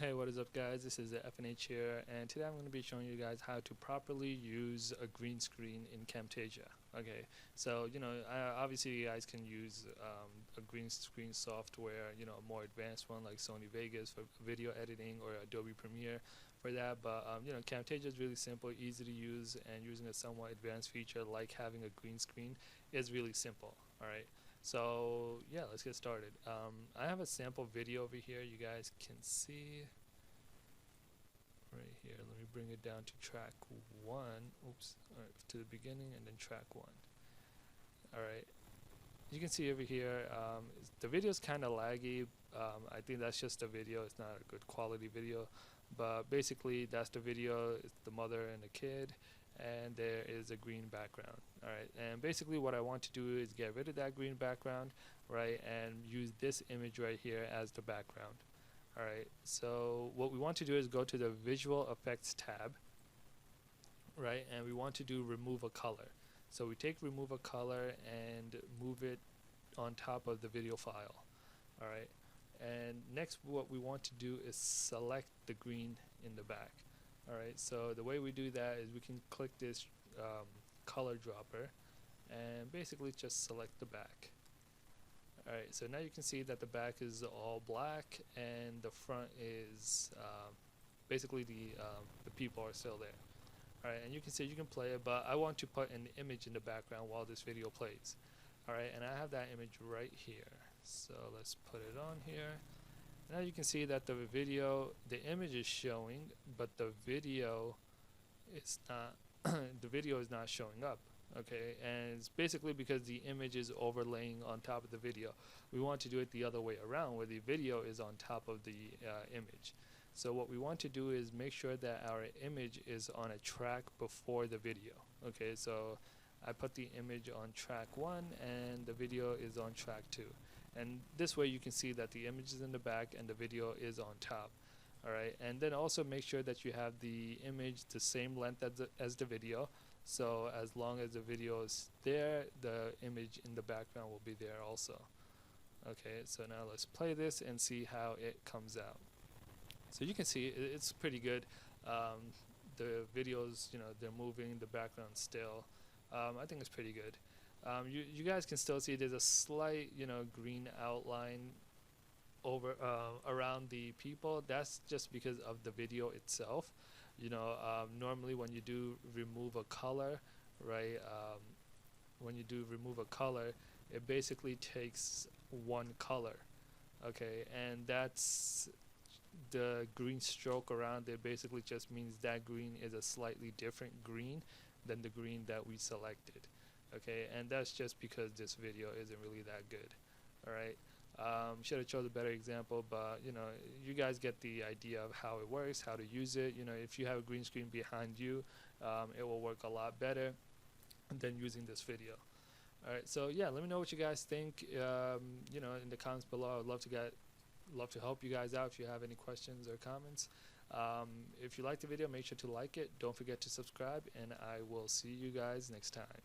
Hey, what is up guys? This is FNH here, and today I'm going to be showing you guys how to properly use a green screen in Camtasia. Okay, so obviously you guys can use a green screen software, a more advanced one like Sony Vegas for video editing or Adobe Premiere for that, but Camtasia is really simple, easy to use, and using a somewhat advanced feature like having a green screen is really simple. Alright, so yeah, let's get started. I have a sample video over here you guys can see right here. Let me bring it down to track 1. Oops. Alright, to the beginning and then track 1. Alright, you can see over here the video is kind of laggy. I think that's just a video, it's not a good quality video, but basically that's the video. It's the mother and the kid, and there is a green background. Alright, and basically what I want to do is get rid of that green background, right, and use this image right here as the background. Alright, so what we want to do is go to the visual effects tab, right, and we want to do remove a color. So we take remove a color and move it on top of the video file. Alright, and next what we want to do is select the green in the back. Alright, so the way we do that is we can click this color dropper and basically just select the back. Alright, so now you can see that the back is all black and the front is basically the people are still there. Alright, and you can see you can play it, but I want to put an image in the background while this video plays. Alright, and I have that image right here. So let's put it on here. Now you can see that the image is showing, but the video is not the video is not showing up. Okay, and it's basically because the image is overlaying on top of the video. We want to do it the other way around, where the video is on top of the image. So what we want to do is make sure that our image is on a track before the video. Okay, so I put the image on track 1 and the video is on track 2. And this way you can see that the image is in the back and the video is on top. Alright, and then also make sure that you have the image the same length as the video. So as long as the video is there, the image in the background will be there also. Okay, so now let's play this and see how it comes out. So you can see it's pretty good. The videos, they're moving, the background still. I think it's pretty good. You guys can still see there's a slight, green outline over around the people. That's just because of the video itself. Normally when you do remove a color, right, when you do remove a color, it basically takes one color, okay, and that's the green stroke around it. Basically just means that green is a slightly different green than the green that we selected, okay, and that's just because this video isn't really that good. Alright, should have chose a better example, but you guys get the idea of how it works, how to use it. If you have a green screen behind you, it will work a lot better than using this video. Alright, so yeah, let me know what you guys think in the comments below. I'd love to help you guys out if you have any questions or comments. If you like the video, make sure to like it. Don't forget to subscribe, and I will see you guys next time.